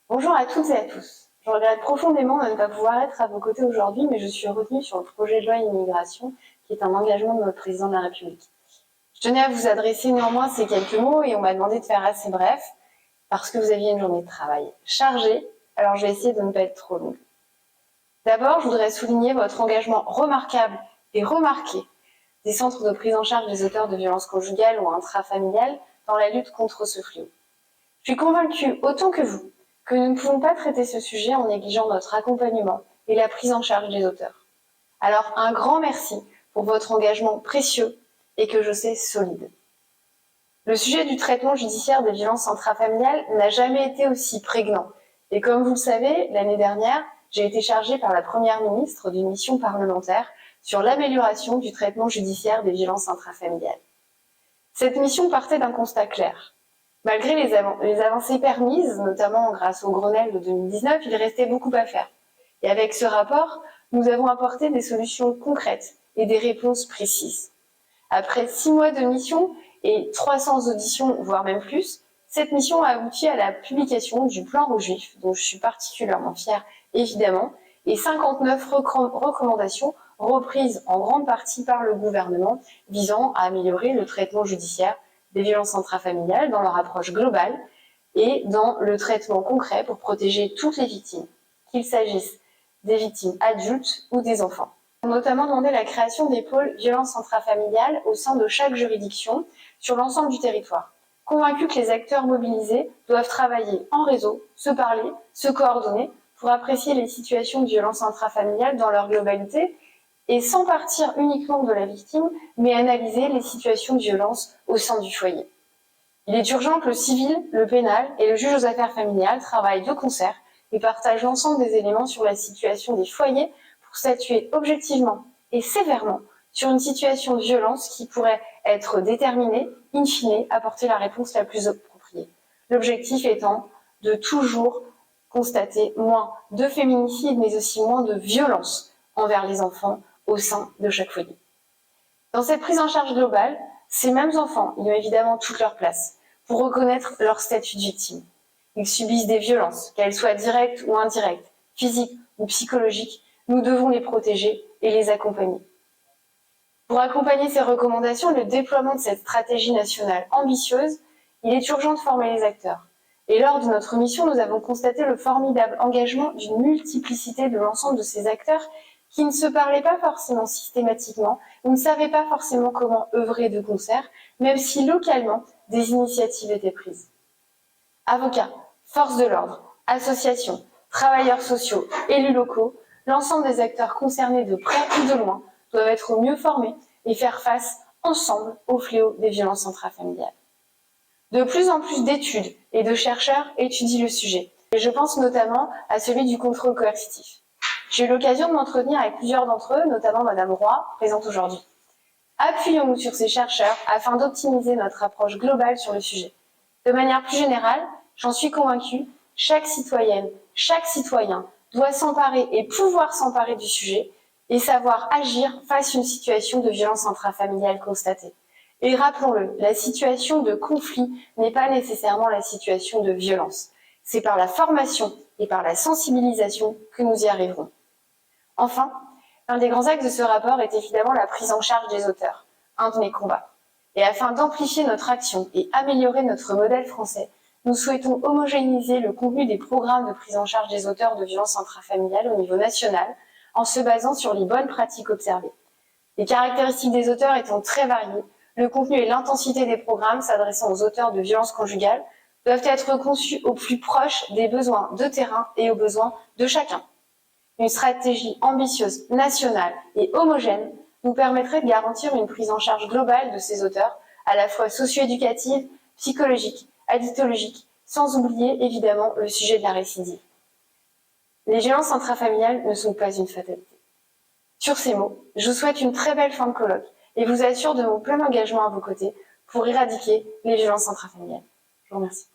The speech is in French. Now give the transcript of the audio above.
Bonjour à toutes et à tous. Je regrette profondément de ne pas pouvoir être à vos côtés aujourd'hui, mais je suis retenue sur le projet de loi immigration, qui est un engagement de notre président de la République. Je tenais à vous adresser néanmoins ces quelques mots et on m'a demandé de faire assez bref, parce que vous aviez une journée de travail chargée, alors je vais essayer de ne pas être trop longue. D'abord, je voudrais souligner votre engagement remarquable et remarqué des centres de prise en charge des auteurs de violences conjugales ou intrafamiliales dans la lutte contre ce fléau. Je suis convaincue, autant que vous, que nous ne pouvons pas traiter ce sujet en négligeant notre accompagnement et la prise en charge des auteurs. Alors un grand merci pour votre engagement précieux et que je sais solide. Le sujet du traitement judiciaire des violences intrafamiliales n'a jamais été aussi prégnant. Et comme vous le savez, l'année dernière, j'ai été chargée par la Première ministre d'une mission parlementaire sur l'amélioration du traitement judiciaire des violences intrafamiliales. Cette mission partait d'un constat clair. Malgré les avancées permises, notamment grâce au Grenelle de 2019, il restait beaucoup à faire. Et avec ce rapport, nous avons apporté des solutions concrètes et des réponses précises. Après 6 mois de mission et 300 auditions, voire même plus, cette mission a abouti à la publication du plan rouge vif, dont je suis particulièrement fière, évidemment, et 59 recommandations reprises en grande partie par le gouvernement visant à améliorer le traitement judiciaire des violences intrafamiliales dans leur approche globale et dans le traitement concret pour protéger toutes les victimes, qu'il s'agisse des victimes adultes ou des enfants. On a notamment demandé la création des pôles violences intrafamiliales au sein de chaque juridiction sur l'ensemble du territoire. Convaincus que les acteurs mobilisés doivent travailler en réseau, se parler, se coordonner pour apprécier les situations de violences intrafamiliales dans leur globalité et sans partir uniquement de la victime, mais analyser les situations de violence au sein du foyer. Il est urgent que le civil, le pénal et le juge aux affaires familiales travaillent de concert et partagent l'ensemble des éléments sur la situation des foyers pour statuer objectivement et sévèrement sur une situation de violence qui pourrait être déterminée, in fine, apporter la réponse la plus appropriée. L'objectif étant de toujours constater moins de féminicides, mais aussi moins de violences envers les enfants au sein de chaque foyer. Dans cette prise en charge globale, ces mêmes enfants y ont évidemment toute leur place pour reconnaître leur statut de victime. Ils subissent des violences, qu'elles soient directes ou indirectes, physiques ou psychologiques. Nous devons les protéger et les accompagner. Pour accompagner ces recommandations et le déploiement de cette stratégie nationale ambitieuse, il est urgent de former les acteurs. Et lors de notre mission, nous avons constaté le formidable engagement d'une multiplicité de l'ensemble de ces acteurs qui ne se parlaient pas forcément systématiquement, ou ne savaient pas forcément comment œuvrer de concert, même si localement des initiatives étaient prises. Avocats, forces de l'ordre, associations, travailleurs sociaux, élus locaux, l'ensemble des acteurs concernés de près ou de loin doivent être mieux formés et faire face ensemble au fléau des violences intrafamiliales. De plus en plus d'études et de chercheurs étudient le sujet, et je pense notamment à celui du contrôle coercitif. J'ai eu l'occasion de m'entretenir avec plusieurs d'entre eux, notamment Madame Roy, présente aujourd'hui. Appuyons-nous sur ces chercheurs afin d'optimiser notre approche globale sur le sujet. De manière plus générale, j'en suis convaincue, chaque citoyenne, chaque citoyen doit s'emparer et pouvoir s'emparer du sujet et savoir agir face à une situation de violence intrafamiliale constatée. Et rappelons-le, la situation de conflit n'est pas nécessairement la situation de violence. C'est par la formation et par la sensibilisation que nous y arriverons. Enfin, l'un des grands axes de ce rapport est évidemment la prise en charge des auteurs, un de mes combats. Et afin d'amplifier notre action et améliorer notre modèle français, nous souhaitons homogénéiser le contenu des programmes de prise en charge des auteurs de violences intrafamiliales au niveau national en se basant sur les bonnes pratiques observées. Les caractéristiques des auteurs étant très variées, le contenu et l'intensité des programmes s'adressant aux auteurs de violences conjugales doivent être conçus au plus proche des besoins de terrain et aux besoins de chacun. Une stratégie ambitieuse, nationale et homogène nous permettrait de garantir une prise en charge globale de ces auteurs, à la fois socio-éducative, psychologique, addictologique, sans oublier évidemment le sujet de la récidive. Les violences intrafamiliales ne sont pas une fatalité. Sur ces mots, je vous souhaite une très belle fin de colloque et vous assure de mon plein engagement à vos côtés pour éradiquer les violences intrafamiliales. Je vous remercie.